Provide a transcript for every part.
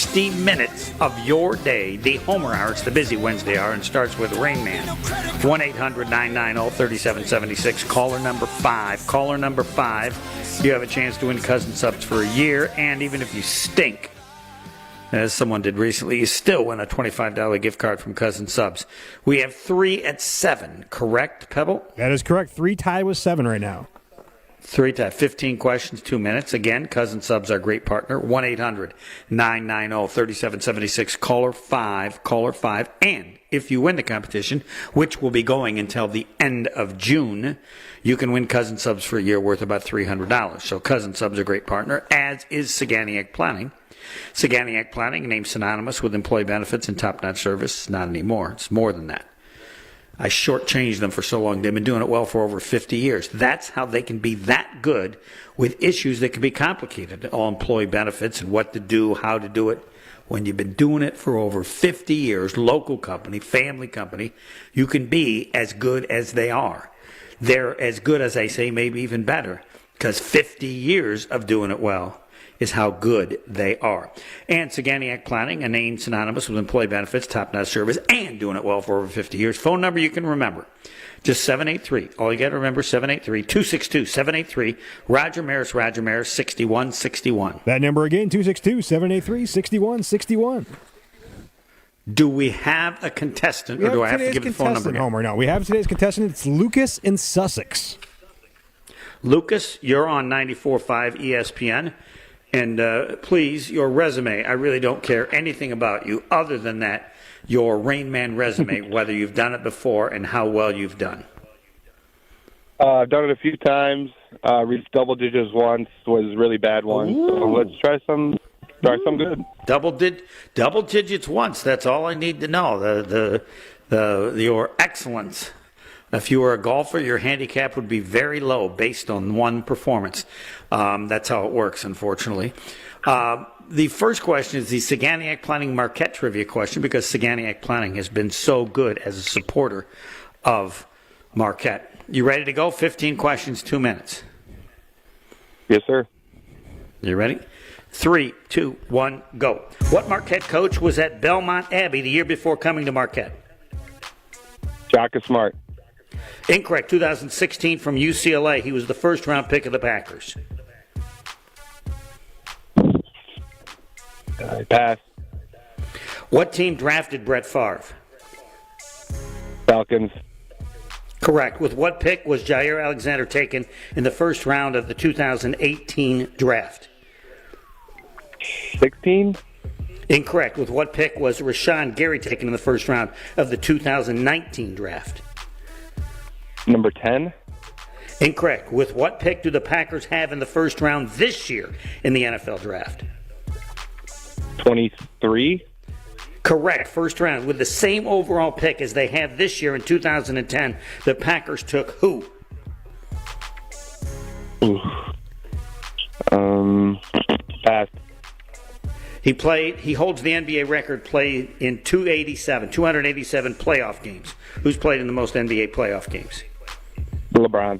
60 minutes of your day. The Homer Hour, it's the busy Wednesday hour, and starts with Rain Man. 1-800-990-3776. Caller number 5. Caller number 5. You have a chance to win Cousin Subs for a year, and even if you stink, as someone did recently, you still win a $25 gift card from Cousin Subs. We have 3 at 7, correct, Pebble? That is correct. 3 tied with 7 right now. 3 tied. 15 questions, 2 minutes. Again, Cousin Subs, our great partner. 1-800-990-3776. Caller 5. Caller 5. And if you win the competition, which will be going until the end of June, you can win Cousin Subs for a year worth about $300. So Cousin Subs, a great partner, as is Saganiac Planning. Saganiac Planning, named synonymous with employee benefits and top-notch service. Not anymore. It's more than that. I shortchanged them for so long. They've been doing it well for over 50 years. That's how they can be that good with issues that can be complicated. All employee benefits and what to do, how to do it. When you've been doing it for over 50 years, local company, family company, you can be as good as they are. They're as good as I say, maybe even better, because 50 years of doing it well is how good they are. And Saganiac Planning, a name synonymous with employee benefits, top-notch service, and doing it well for over 50 years. Phone number you can remember. Just 783. All you got to remember, 783-262-783. Roger Maris, 6161. That number again, 262-783-6161. Do we have a contestant, or do I have to give the phone number again? Homer, no. We have today's contestant. It's Lucas in Sussex. Lucas, you're on 94.5 ESPN. And please, your resume, I really don't care anything about you other than that, your Rain Man resume, whether you've done it before and how well you've done. I've done it a few times. Reached double digits once, was a really bad one. Ooh. So let's try some good. Double digits once, that's all I need to know. Your excellence. If you were a golfer, your handicap would be very low based on one performance. That's how it works, unfortunately. The first question is the Saganiac Planning Marquette trivia question, because Saganiac Planning has been so good as a supporter of Marquette. You ready to go? 15 questions, 2 minutes. Yes, sir. You ready? 3, 2, 1, go. What Marquette coach was at Belmont Abbey the year before coming to Marquette? Shaka Smart. Incorrect. 2016 from UCLA. He was the first-round pick of the Packers. Pass. What team drafted Brett Favre? Falcons. Correct. With what pick was Jaire Alexander taken in the first round of the 2018 draft? 16. Incorrect. With what pick was Rashawn Gary taken in the first round of the 2019 draft? Number 10. Incorrect. With what pick do the Packers have in the first round this year in the NFL draft? 23. Correct. First round. With the same overall pick as they have this year in 2010, the Packers took who? Pass. He holds the NBA record played in 287 playoff games. Who's played in the most NBA playoff games? LeBron.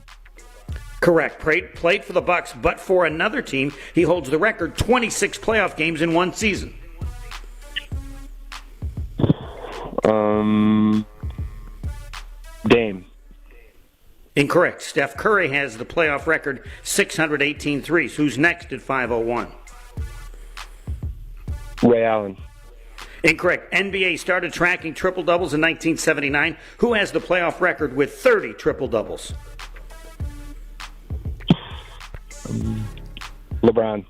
Correct. Played for the Bucks, but for another team, he holds the record 26 playoff games in one season. Dame. Incorrect. Steph Curry has the playoff record 618 threes. Who's next at 501? Ray Allen. Incorrect. NBA started tracking triple-doubles in 1979. Who has the playoff record with 30 triple-doubles? LeBron.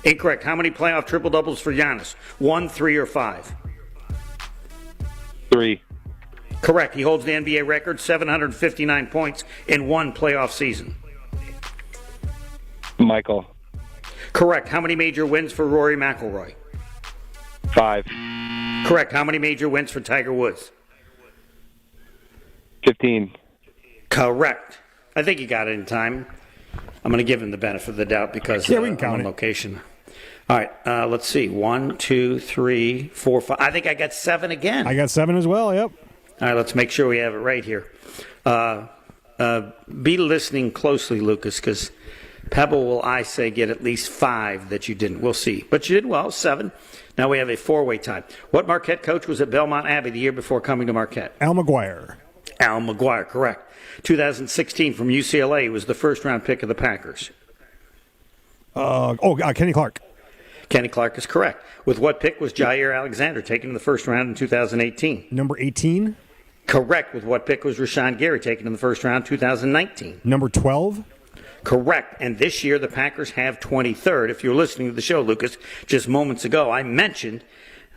Incorrect. How many playoff triple-doubles for Giannis? 1, 3, or 5? 3. Correct. He holds the NBA record, 759 points in one playoff season. Michael. Correct. How many major wins for Rory McIlroy? 5. Correct. How many major wins for Tiger Woods? 15. Correct. I think you got it in time. I'm going to give him the benefit of the doubt because we can count on it. Location. All right. Let's see. 1, 2, 3, 4, 5. I think I got 7 again. I got 7 as well, yep. All right. Let's make sure we have it right here. Be listening closely, Lucas, because Pebble will, I say, get at least 5 that you didn't. We'll see. But you did well, 7. Now we have a 4-way tie. What Marquette coach was at Belmont Abbey the year before coming to Marquette? Al McGuire. Al McGuire, correct. 2016 from UCLA was the first-round pick of the Packers. Kenny Clark. Kenny Clark is correct. With what pick was Jaire Alexander taken in the first round in 2018? Number 18. Correct. With what pick was Rashawn Gary taken in the first round 2019? Number 12. Correct. And this year the Packers have 23rd. If you were listening to the show, Lucas, just moments ago, I mentioned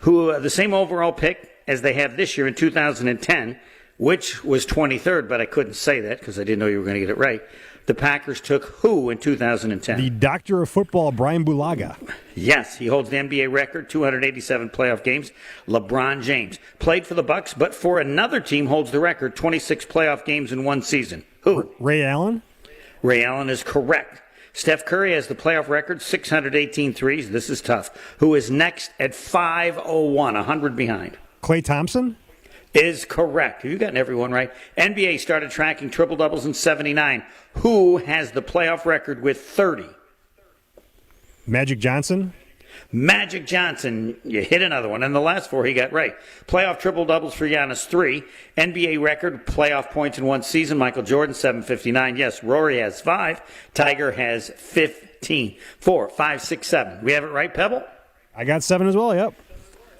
who the same overall pick as they have this year in 2010, which was 23rd, but I couldn't say that because I didn't know you were going to get it right. The Packers took who in 2010? The doctor of football, Brian Bulaga. Yes, he holds the NBA record, 287 playoff games. LeBron James played for the Bucks, but for another team holds the record, 26 playoff games in one season. Who? Ray Allen. Ray Allen is correct. Steph Curry has the playoff record, 618 threes. This is tough. Who is next at 501, 100 behind? Klay Thompson. Is correct. You've gotten everyone right. NBA started tracking triple-doubles in 79. Who has the playoff record with 30? Magic Johnson. Magic Johnson. You hit another one. And the last 4 he got right. Playoff triple-doubles for Giannis, 3. NBA record playoff points in one season. Michael Jordan, 759. Yes, Rory has 5. Tiger has 15. 4, 5, 6, 7. We have it right, Pebble? I got 7 as well, yep.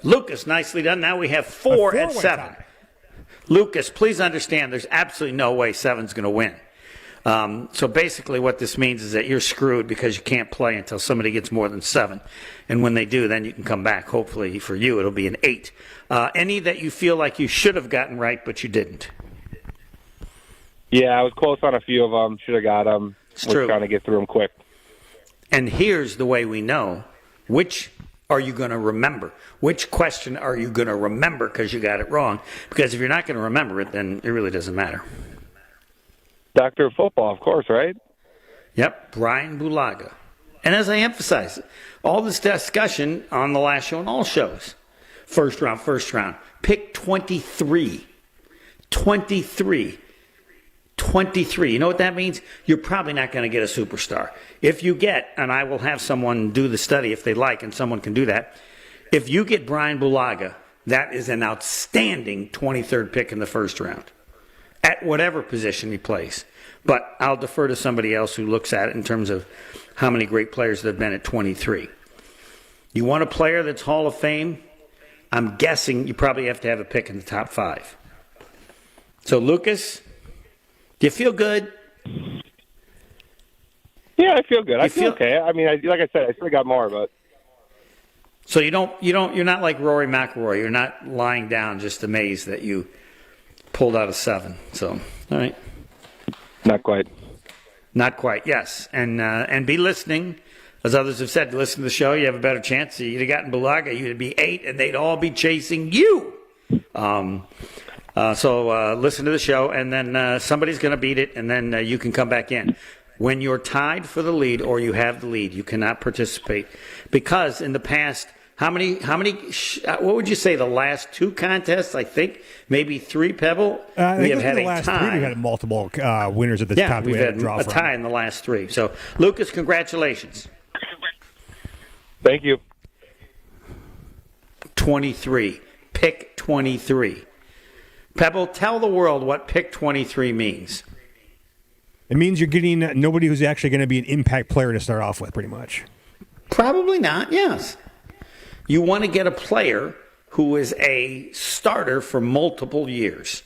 Lucas, nicely done. Now we have 4 at 7. Tie. Lucas, please understand there's absolutely no way 7's going to win. So basically what this means is that you're screwed because you can't play until somebody gets more than 7. And when they do, then you can come back. Hopefully for you, it'll be an 8. Any that you feel like you should have gotten right, but you didn't? Yeah, I was close on a few of them. Should have got them. It's was true. trying to get through them quick. And here's the way we know which are you going to remember? Which question are you going to remember because you got it wrong? Because if you're not going to remember it, then it really doesn't matter. Doctor of football, of course, right? Yep, Brian Bulaga. And as I emphasize, all this discussion on the last show and all shows, first round, pick 23. 23. 23. You know what that means? You're probably not going to get a superstar. If you get, and I will have someone do the study if they like, and someone can do that, if you get Brian Bulaga, that is an outstanding 23rd pick in the first round at whatever position he plays. But I'll defer to somebody else who looks at it in terms of how many great players there have been at 23. You want a player that's Hall of Fame? I'm guessing you probably have to have a pick in the top 5. So, Lucas, do you feel good? Yeah, I feel good. I feel okay. I mean, like I said, I still got more, but so you're not like Rory McIlroy. You're not lying down just amazed that you pulled out a 7. So, all right. not quite. Not quite, yes. And be listening. As others have said, listen to the show. You have a better chance. You'd have gotten Bulaga, you'd be 8, and they'd all be chasing you. So listen to the show, and then somebody's going to beat it, and then you can come back in. When you're tied for the lead or you have the lead, you cannot participate. Because in the past, what would you say, the last 2 contests, I think, maybe 3, Pebble? We have had the last 3. We've had multiple winners at the top. We've had a tie in the last 3. So, Lucas, congratulations. Thank you. 23. Pick 23. Pebble, tell the world what pick 23 means. It means you're getting nobody who's actually going to be an impact player to start off with, pretty much. Probably not, yes. You want to get a player who is a starter for multiple years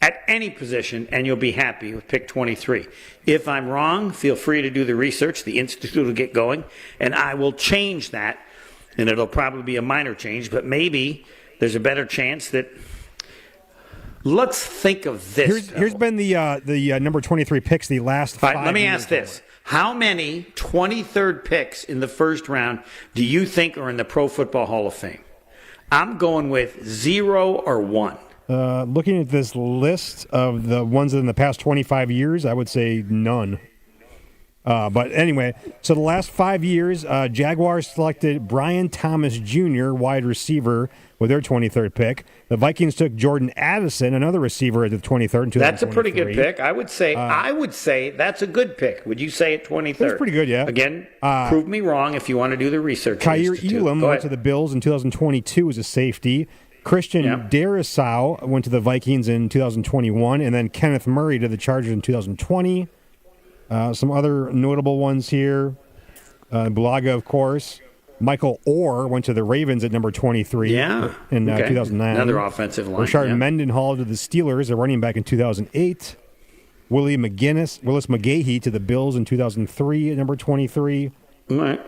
at any position, and you'll be happy with pick 23. If I'm wrong, feel free to do the research. The Institute will get going, and I will change that, and it'll probably be a minor change, but maybe there's a better chance that... Let's think of this. Here's been the number 23 picks the last 5 years. Let me ask this. How many 23rd picks in the first round do you think are in the Pro Football Hall of Fame? I'm going with 0 or 1. Looking at this list of the ones in the past 25 years, I would say none. But anyway, so the last 5 years, Jaguars selected Brian Thomas Jr., wide receiver, with their 23rd pick. The Vikings took Jordan Addison, another receiver, at the 23rd in 2023. That's a pretty good pick. I would say that's a good pick. Would you say at 23rd? That's pretty good, yeah. Again, prove me wrong if you want to do the research. Kaiir Elam went to the Bills in 2022 as a safety. Christian Darrisaw went to the Vikings in 2021, and then Kenneth Murray to the Chargers in 2020. Some other notable ones here. Bulaga, of course. Michael Orr went to the Ravens at number 23 in 2009. Another offensive line. Rashard Mendenhall to the Steelers, a running back in 2008. Willis McGahee to the Bills in 2003 at number 23. All right.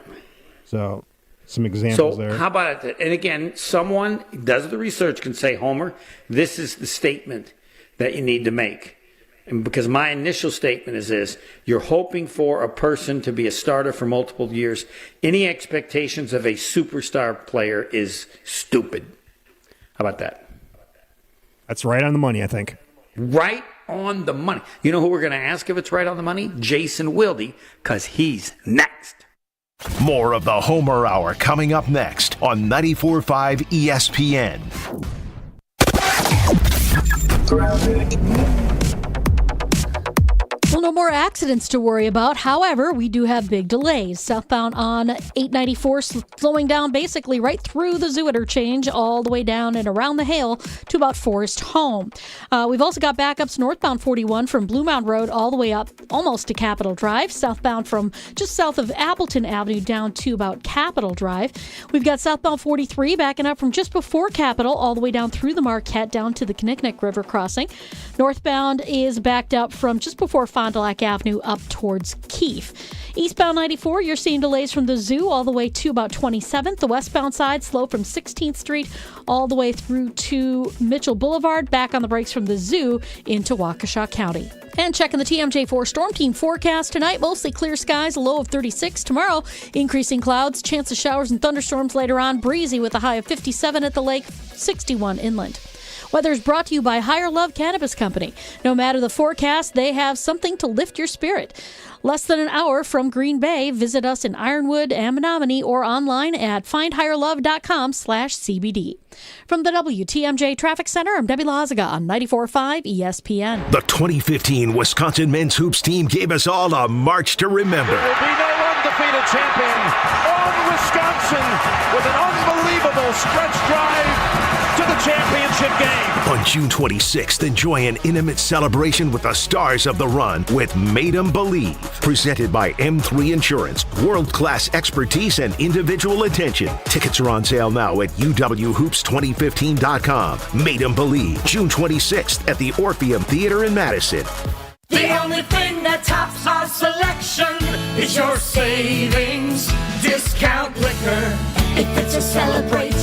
So some examples there. So how about it? And again, someone does the research can say, Homer, this is the statement that you need to make. And because my initial statement is this, you're hoping for a person to be a starter for multiple years. Any expectations of a superstar player is stupid. How about that? That's right on the money, I think. Right on the money. You know who we're going to ask if it's right on the money? Jason Wilde, because he's next. More of the Homer Hour coming up next on 94.5 ESPN. Well, no more accidents to worry about. However, we do have big delays. Southbound on 894 slowing down basically right through the Zoo interchange all the way down and around the Hale to about Forest Home. We've also got backups northbound 41 from Blue Mound Road all the way up almost to Capitol Drive. Southbound from just south of Appleton Avenue down to about Capitol Drive. We've got southbound 43 backing up from just before Capitol all the way down through the Marquette down to the Kinnickinnick River crossing. Northbound is backed up from just before Fond du Lac Avenue up towards Keefe. Eastbound 94, you're seeing delays from the Zoo all the way to about 27th. The westbound side slow from 16th Street all the way through to Mitchell Boulevard, back on the brakes from the Zoo into Waukesha County. And checking the TMJ4 Storm Team forecast tonight, mostly clear skies, a low of 36. Tomorrow, increasing clouds, chance of showers and thunderstorms later on, breezy with a high of 57 at the lake, 61 inland. Weather is brought to you by Higher Love Cannabis Company. No matter the forecast, they have something to lift your spirit. Less than an hour from Green Bay, visit us in Ironwood and Menominee or online at findhigherlove.com/CBD. From the WTMJ Traffic Center, I'm Debbie Lazaga on 94.5 ESPN. The 2015 Wisconsin men's hoops team gave us all a march to remember. There will be no undefeated champion on Wisconsin with an unbelievable stretch drive to the championship game. On June 26th, enjoy an intimate celebration with the stars of the run with Made 'em Believe. Presented by M3 Insurance. World-class expertise and individual attention. Tickets are on sale now at uwhoops2015.com. Made 'em Believe, June 26th at the Orpheum Theater in Madison. The only thing that tops our selection is your savings. Discount liquor. If it's a celebrate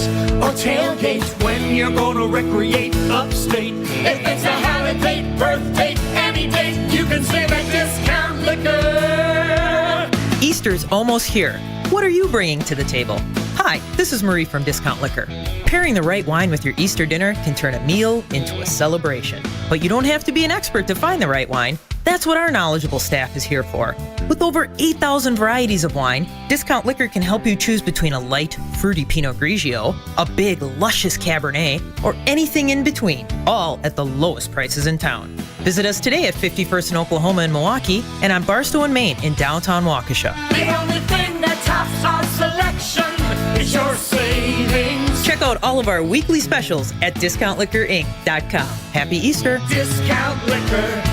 or tailgate, when you're gonna recreate upstate. If it's a holiday, birthday, any date, you can save at Discount Liquor. Easter's almost here. What are you bringing to the table? Hi, this is Marie from Discount Liquor. Pairing the right wine with your Easter dinner can turn a meal into a celebration. But you don't have to be an expert to find the right wine. That's what our knowledgeable staff is here for. With over 8,000 varieties of wine, Discount Liquor can help you choose between a light, fruity Pinot Grigio, a big, luscious Cabernet, or anything in between, all at the lowest prices in town. Visit us today at 51st in Oklahoma and Milwaukee, and on Barstow and Main in downtown Waukesha. The only thing that tops our selection is your savings. Check out all of our weekly specials at DiscountLiquorInc.com. Happy Easter! Discount Liquor.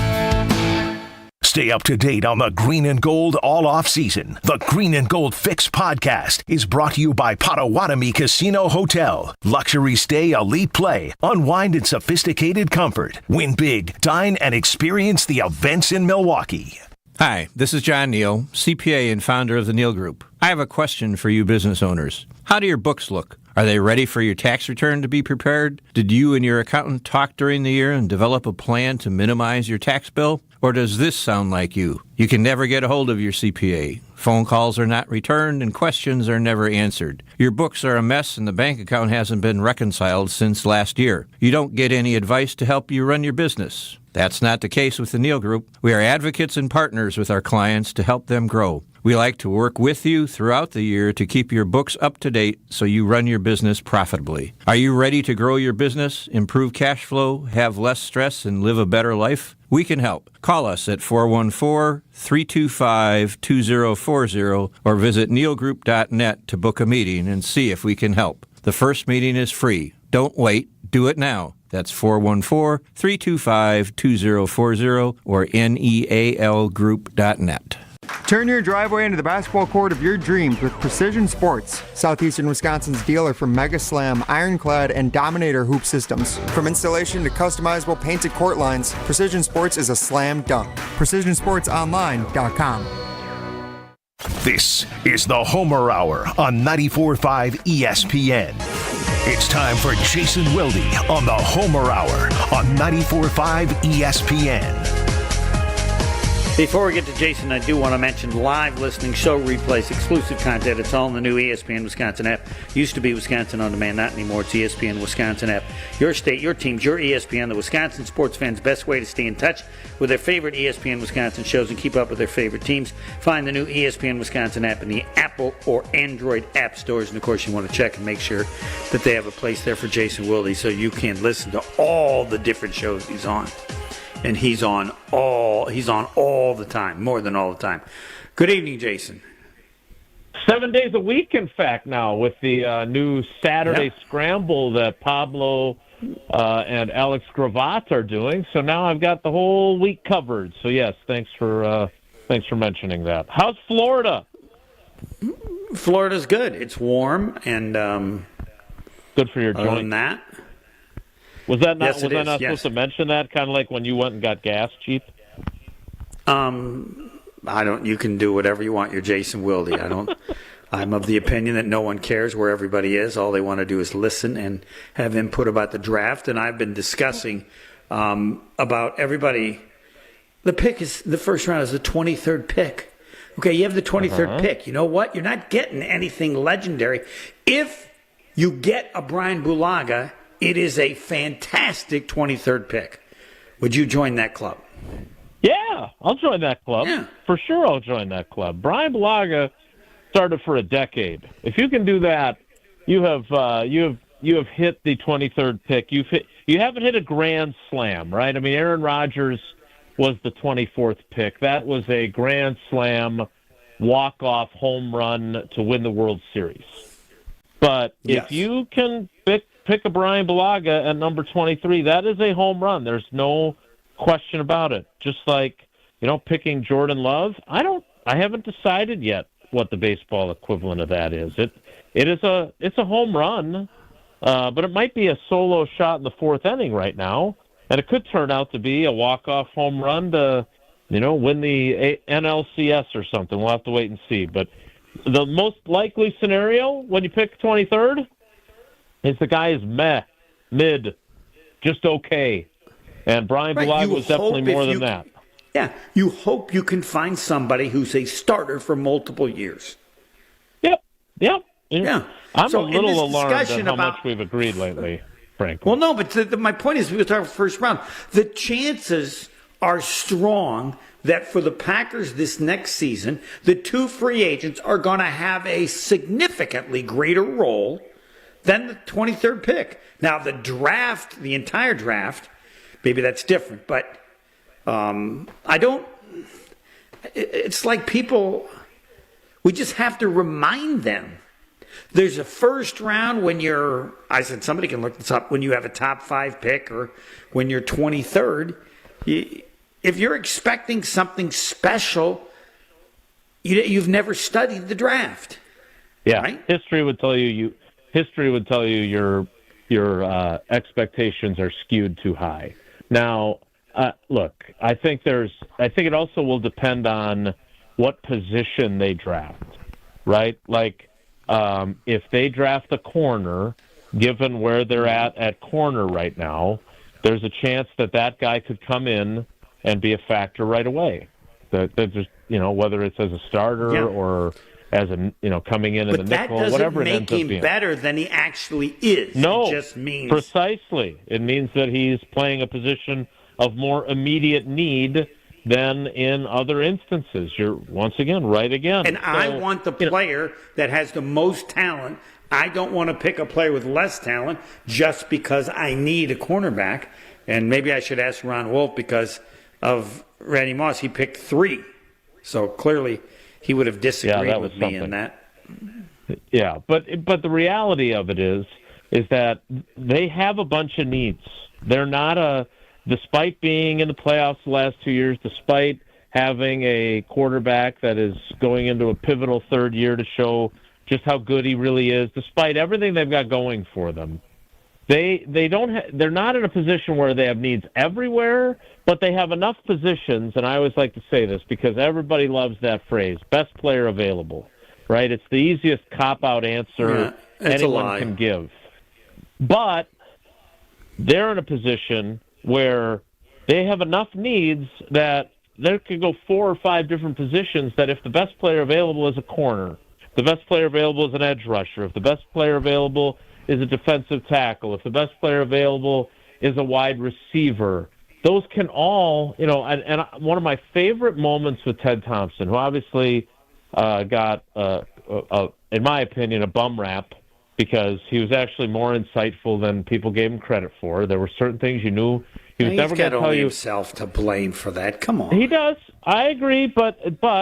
Stay up to date on the Green and Gold all off season. The Green and Gold Fix podcast is brought to you by Potawatomi Casino Hotel. Luxury stay, elite play, unwind in sophisticated comfort. Win big, dine, and experience the events in Milwaukee. Hi, this is John Neal, CPA and founder of the Neal Group. I have a question for you business owners. How do your books look? Are they ready for your tax return to be prepared? Did you and your accountant talk during the year and develop a plan to minimize your tax bill? Or does this sound like you? You can never get a hold of your CPA. Phone calls are not returned and questions are never answered. Your books are a mess and the bank account hasn't been reconciled since last year. You don't get any advice to help you run your business. That's not the case with the Neal Group. We are advocates and partners with our clients to help them grow. We like to work with you throughout the year to keep your books up to date so you run your business profitably. Are you ready to grow your business, improve cash flow, have less stress, and live a better life? We can help. Call us at 414-325-2040 or visit nealgroup.net to book a meeting and see if we can help. The first meeting is free. Don't wait. Do it now. That's 414-325-2040 or nealgroup.net. Turn your driveway into the basketball court of your dreams with Precision Sports, Southeastern Wisconsin's dealer for Mega Slam, Ironclad, and Dominator hoop systems. From installation to customizable painted court lines, Precision Sports is a slam dunk. PrecisionSportsOnline.com. This is the Homer Hour on 94.5 ESPN. It's time for Jason Wilde on the Homer Hour on 94.5 ESPN. Before we get to Jason, I do want to mention live listening, show replays, exclusive content. It's all in the new ESPN Wisconsin app. Used to be Wisconsin On Demand, not anymore. It's ESPN Wisconsin app. Your state, your teams, your ESPN, the Wisconsin sports fans' best way to stay in touch with their favorite ESPN Wisconsin shows and keep up with their favorite teams. Find the new ESPN Wisconsin app in the Apple or Android app stores. And, of course, you want to check and make sure that they have a place there for Jason Wilde so you can listen to all the different shows he's on. And he's on all the time, more than all the time. Good evening, Jason. 7 days a week, in fact, now with the new Saturday Scramble that Pablo and Alex Gravatt are doing. So now I've got the whole week covered. So yes, thanks for mentioning that. How's Florida? Florida's good. It's warm and good for your other joint. than that. Was that not, yes, was I not supposed to mention that? Kind of like when you went and got gas cheap? You can do whatever you want. You're Jason Wilde. I'm of the opinion that no one cares where everybody is. All they want to do is listen and have input about the draft. And I've been discussing about everybody. The first round is the 23rd pick. Okay, you have the 23rd pick. You know what? You're not getting anything legendary. If you get a Brian Bulaga, it is a fantastic 23rd pick. Would you join that club? Yeah, I'll join that club. Yeah. For sure I'll join that club. Brian Bulaga started for a decade. If you can do that, you have hit the 23rd pick. You haven't hit a grand slam, right? I mean, Aaron Rodgers was the 24th pick. That was a grand slam walk-off home run to win the World Series. But if you can pick a Brian Bulaga at number 23, that is a home run. There's no question about it. Just like, picking Jordan Love, I haven't decided yet what the baseball equivalent of that is. It's a home run, but it might be a solo shot in the fourth inning right now, and it could turn out to be a walk-off home run to, win the NLCS or something. We'll have to wait and see. But the most likely scenario when you pick 23rd is the guy is mid, just okay. And Brian Bulaga was definitely more than that. Yeah, you hope you can find somebody who's a starter for multiple years. Yep. Yeah. I'm a little alarmed at how much we've agreed lately, frankly. Well, no, but my point is we were talking first round. The chances are strong that for the Packers this next season, the two free agents are going to have a significantly greater role than the 23rd pick. Now, the draft, the entire draft, maybe that's different, but it's like people, we just have to remind them. There's a first round when I said somebody can look this up, when you have a top 5 pick or when you're 23rd. If you're expecting something special, you've never studied the draft. Yeah, right? History would tell you your expectations are skewed too high. Now, look, I think it also will depend on what position they draft, right? Like, if they draft a corner, given where they're at corner right now, there's a chance that guy could come in and be a factor right away. That just, whether it's as a starter or as a, coming in the nickel, whatever it ends up being. But that doesn't make him better than he actually is. No, it just means precisely. It means that he's playing a position of more immediate need than in other instances. You're once again right again. And I want the player that has the most talent. I don't want to pick a player with less talent just because I need a cornerback. And maybe I should ask Ron Wolf because of Randy Moss. He picked 3. So clearly he would have disagreed with me in that. Yeah, but the reality of it is that they have a bunch of needs. They're not despite being in the playoffs the last 2 years, despite having a quarterback that is going into a pivotal third year to show just how good he really is, despite everything they've got going for them, they're not in a position where they have needs everywhere, but they have enough positions, and I always like to say this because everybody loves that phrase, best player available, right? It's the easiest cop-out answer anyone can give. But they're in a position where they have enough needs that there could go 4 or 5 different positions that if the best player available is a corner, the best player available is an edge rusher, if the best player available is a defensive tackle, if the best player available is a wide receiver, those can all, and one of my favorite moments with Ted Thompson, who obviously got, in my opinion, a bum rap because he was actually more insightful than people gave him credit for. There were certain things you knew he was never going to tell you. Himself to blame for that. Come on. He does. I agree, but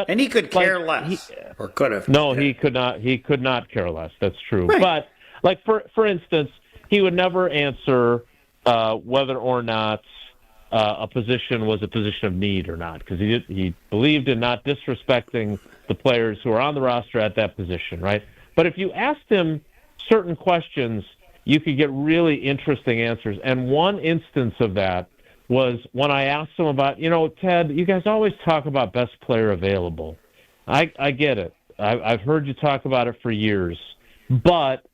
and he could care less, or could have. No, he could not. He could not care less. That's true. Right. But like for instance, he would never answer whether or not a position was a position of need or not, because he believed in not disrespecting the players who are on the roster at that position, right? But if you asked him certain questions, you could get really interesting answers. And one instance of that was when I asked him about, Ted, you guys always talk about best player available. I get it. I've heard you talk about it for years. But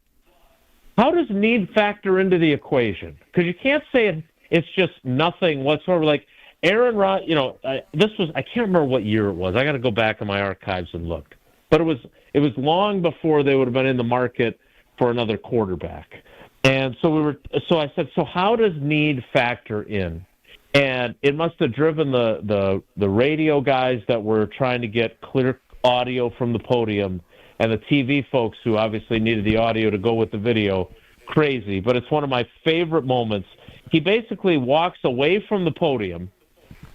how does need factor into the equation? Because you can't say it's just nothing whatsoever. Like Aaron Rodgers, I can't remember what year it was. I got to go back in my archives and look. But it was long before they would have been in the market for another quarterback. And so I said, so how does need factor in? And it must have driven the radio guys that were trying to get clear audio from the podium and the TV folks who obviously needed the audio to go with the video crazy. But it's one of my favorite moments. He basically walks away from the podium,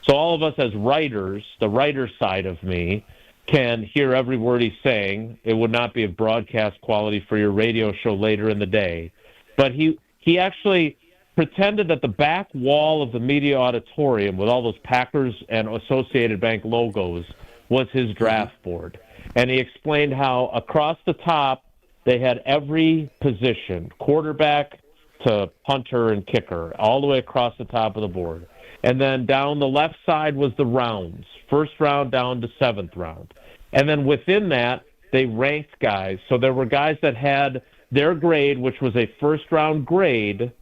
so all of us as writers, the writer side of me, can hear every word he's saying. It would not be of broadcast quality for your radio show later in the day. But he actually pretended that the back wall of the media auditorium with all those Packers and Associated Bank logos was his draft board. And he explained how across the top they had every position, quarterback to punter and kicker, all the way across the top of the board. And then down the left side was the rounds, first round down to 7th round. And then within that, they ranked guys. So there were guys that had their grade, which was a first-round grade,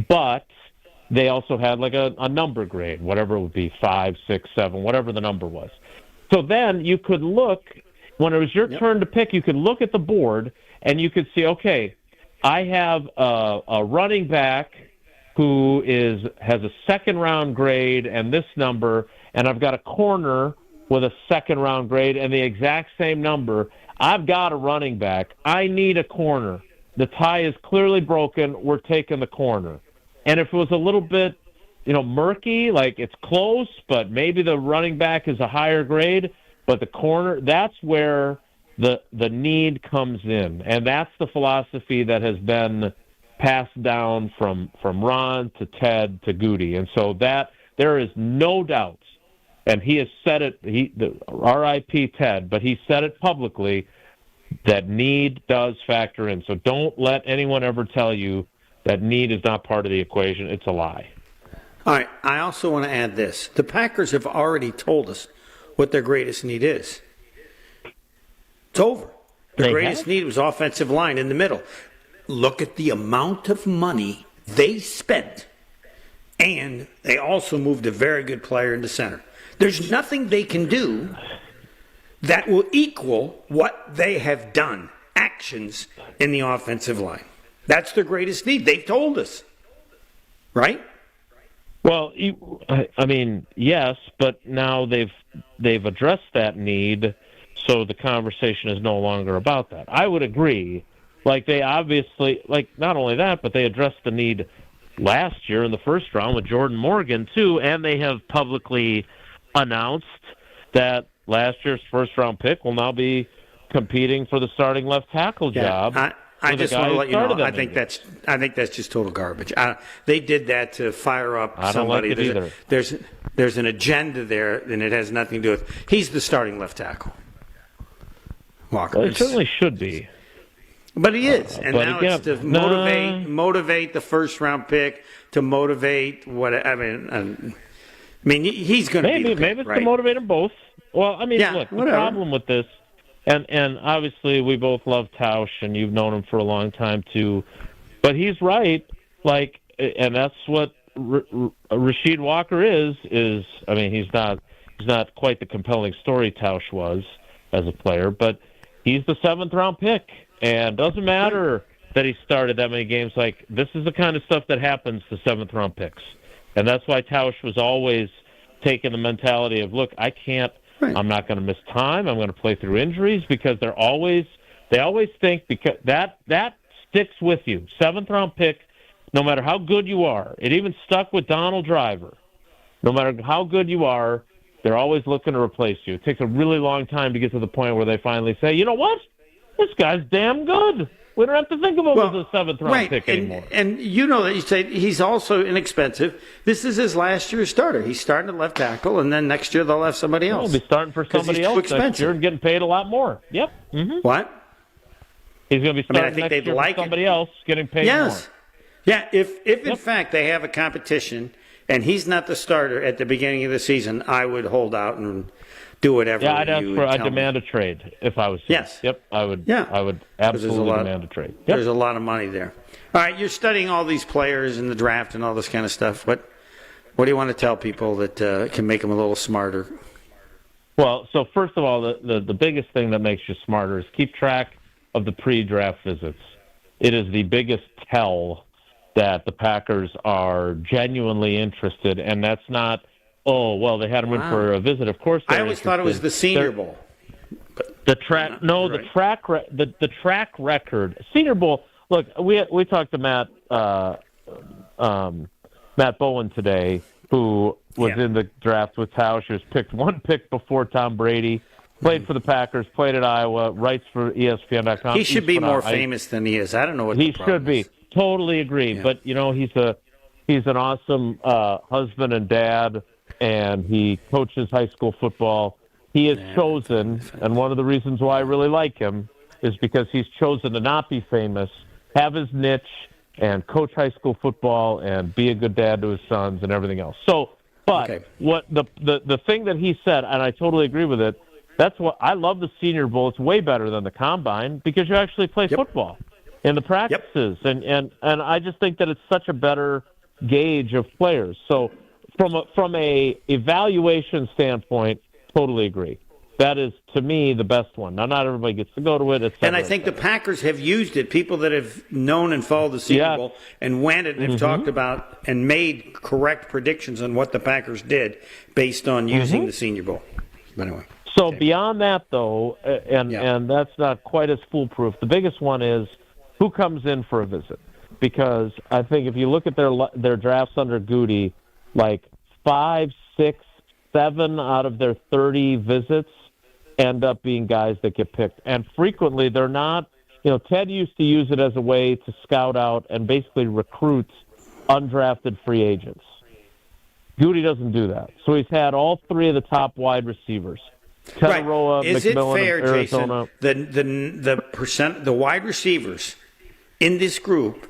but they also had like a number grade, whatever it would be, 5, 6, 7, whatever the number was. So then you could look, when it was your turn to pick, you could look at the board and you could see, okay, I have a running back who has a second-round grade and this number, and I've got a corner with a second-round grade and the exact same number. I've got a running back. I need a corner. The tie is clearly broken. We're taking the corner. And if it was a little bit, murky, like it's close, but maybe the running back is a higher grade, but the corner, that's where the need comes in. And that's the philosophy that has been passed down from Ron to Ted to Goody. And so that there is no doubt, and he has said it, R.I.P. Ted, but he said it publicly, that need does factor in. So don't let anyone ever tell you that need is not part of the equation. It's a lie. All right, I also want to add this. The Packers have already told us what their greatest need is. It's over. Their greatest need was offensive line in the middle. Look at the amount of money they spent, and they also moved a very good player into center. There's nothing they can do that will equal what they have done, actions in the offensive line. That's their greatest need. They've told us, right? Well, I mean, yes, but now they've addressed that need, so the conversation is no longer about that. I would agree. Like, they obviously, like, not only that, but they addressed the need last year in the first round with Jordan Morgan, too, and they have publicly announced that last year's first-round pick will now be competing for the starting left tackle job. I just want to let you know, I think that's just total garbage. They did that to fire up somebody. I don't like it either. There's an agenda there, and it has nothing to do with. He's the starting left tackle. Walker. Well, it certainly should be. But he is, and now again, it's to motivate the first round pick, to motivate what I mean. He's going to be the pick, maybe it's right? to motivate them both. Well, I mean, look, whatever. The problem with this, and obviously we both love Tausch, and you've known him for a long time too. But he's right, like, and that's what Rasheed Walker is. I mean, he's not quite the compelling story Tausch was as a player, but he's the 7th round pick. And doesn't matter that he started that many games. Like, this is the kind of stuff that happens to 7th round picks. And that's why Tausch was always taking the mentality of, look, I can't, I'm not going to miss time. I'm going to play through injuries, because they always think, because that sticks with you. 7th round pick, no matter how good you are. It even stuck with Donald Driver. No matter how good you are, they're always looking to replace you. It takes a really long time to get to the point where they finally say, you know what? This guy's damn good. We don't have to think of him as a 7th round pick anymore. And you know that you say he's also inexpensive. This is his last year starter. He's starting at left tackle, and then next year they'll have somebody else. He'll be starting for somebody else next year and getting paid a lot more. Yep. Mm-hmm. What? He's going to be starting next year for somebody else getting paid more. Yeah, if in fact they have a competition and he's not the starter at the beginning of the season, I would hold out and do whatever. Yeah, I'd demand a trade if I was. Yes. Yep. I would absolutely demand a trade. Yep. There's a lot of money there. All right, you're studying all these players in the draft and all this kind of stuff. What do you want to tell people that can make them a little smarter? Well, so first of all, the biggest thing that makes you smarter is keep track of the pre-draft visits. It is the biggest tell that the Packers are genuinely interested, and that's not, oh, well, they had him in for a visit. Of course, I always thought it was the Senior Bowl. The track record. Senior Bowl. Look, we talked to Matt Bowen today, who was in the draft with Tausch. He was picked one pick before Tom Brady. Played for the Packers. Played at Iowa. Writes for ESPN.com. He should be more famous than he is. I don't know what he the problem should be. is. Totally agree. Yeah. But he's an awesome husband and dad, and he coaches high school football. He is chosen, and one of the reasons why I really like him is because he's chosen to not be famous, have his niche, and coach high school football, and be a good dad to his sons, and everything else. So, what the thing that he said, and I totally agree with it. That's what I love the Senior Bowl. It's way better than the Combine because you actually play football in the practices, and I just think that it's such a better gauge of players. So, from a evaluation standpoint, totally agree. That is, to me, the best one. Now, not everybody gets to go to it, et cetera, and I think the Packers have used it. People that have known and followed the Senior Bowl and went and have talked about and made correct predictions on what the Packers did based on using the Senior Bowl. But anyway. So beyond that, though, and that's not quite as foolproof, the biggest one is who comes in for a visit. Because I think if you look at their drafts under Goody, like 5, 6, 7 out of their 30 visits end up being guys that get picked. And frequently they're not, Ted used to use it as a way to scout out and basically recruit undrafted free agents. Goody doesn't do that. So he's had all 3 of the top wide receivers. Tetaroa, Is McMillan, it fair, Arizona. Jason, the wide receivers in this group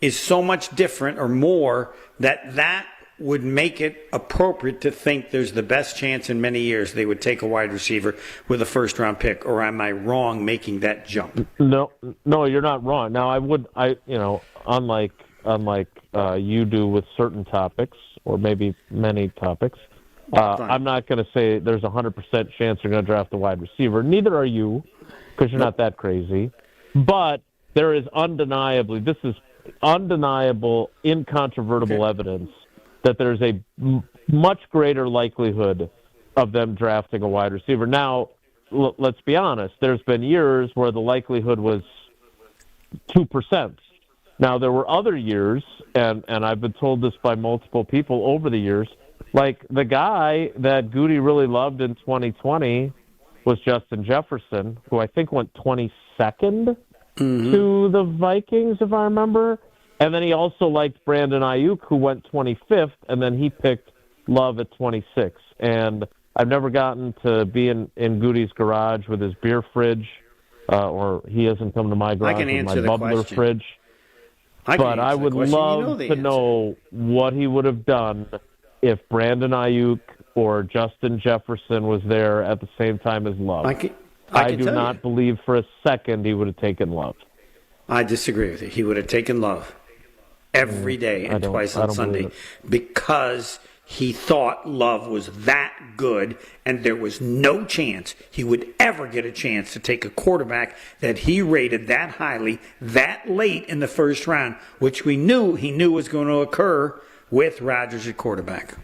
is so much different or more that would make it appropriate to think there's the best chance in many years they would take a wide receiver with a first-round pick, or am I wrong making that jump? No, you're not wrong. Now, unlike you do with certain topics, or maybe many topics, I'm not going to say there's 100% chance you're going to draft a wide receiver. Neither are you, because you're not that crazy. But there is undeniable, incontrovertible evidence that there's a much greater likelihood of them drafting a wide receiver. Now, let's be honest. There's been years where the likelihood was 2%. Now, there were other years, and I've been told this by multiple people over the years, like the guy that Goody really loved in 2020 was Justin Jefferson, who I think went 22nd to the Vikings, if I remember. And then he also liked Brandon Ayuk, who went 25th, and then he picked Love at 26. And I've never gotten to be in Goody's garage with his beer fridge, or he hasn't come to my garage with my bubbler fridge. But I would love to know what he would have done if Brandon Ayuk or Justin Jefferson was there at the same time as Love. I do not believe for a second he would have taken Love. I disagree with you. He would have taken Love every day and twice on Sunday because he thought Love was that good, and there was no chance he would ever get a chance to take a quarterback that he rated that highly, that late in the first round, which he knew was going to occur with Rodgers at quarterback.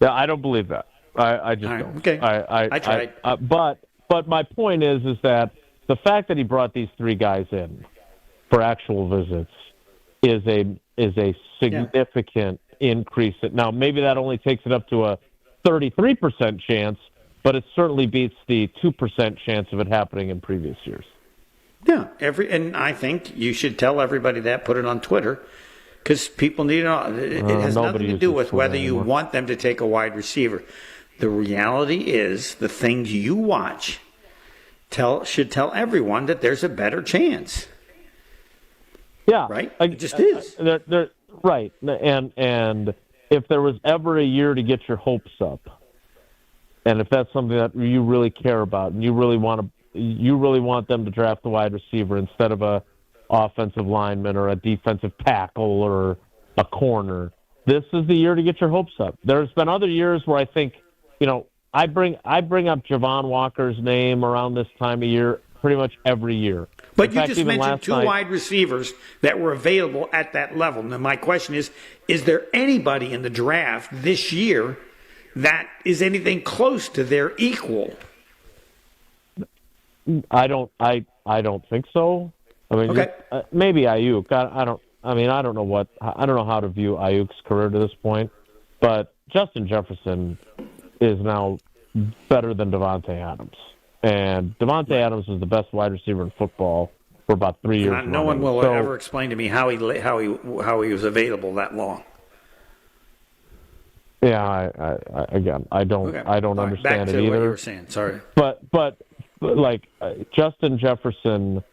Yeah, I don't believe that. I just don't. Okay. I tried. But my point is that the fact that he brought these three guys in for actual visits is a significant increase. Now, maybe that only takes it up to a 33% chance, but it certainly beats the 2% chance of it happening in previous years. Yeah, and I think you should tell everybody that, put it on Twitter, because people need to know. It has nothing to do with whether you want them to take a wide receiver. The reality is the things you watch should tell everyone that there's a better chance. Yeah. Right? It just is. Right. And if there was ever a year to get your hopes up, and if that's something that you really care about, and you really want them to draft the wide receiver instead of a offensive lineman or a defensive tackle or a corner, this is the year to get your hopes up. There's been other years where I think, I bring up Javon Walker's name around this time of year pretty much every year. But you just mentioned two wide receivers that were available at that level. Now, my question is there anybody in the draft this year that is anything close to their equal? I don't think so. I mean, okay. Maybe Ayuk. I don't know how to view Ayuk's career to this point, but Justin Jefferson is now better than Devontae Adams. And Devontae Adams was the best wide receiver in football for about 3 years. No one will ever explain to me how he was available that long. Yeah, I don't understand it either. What you were saying. Sorry, but like Justin Jefferson,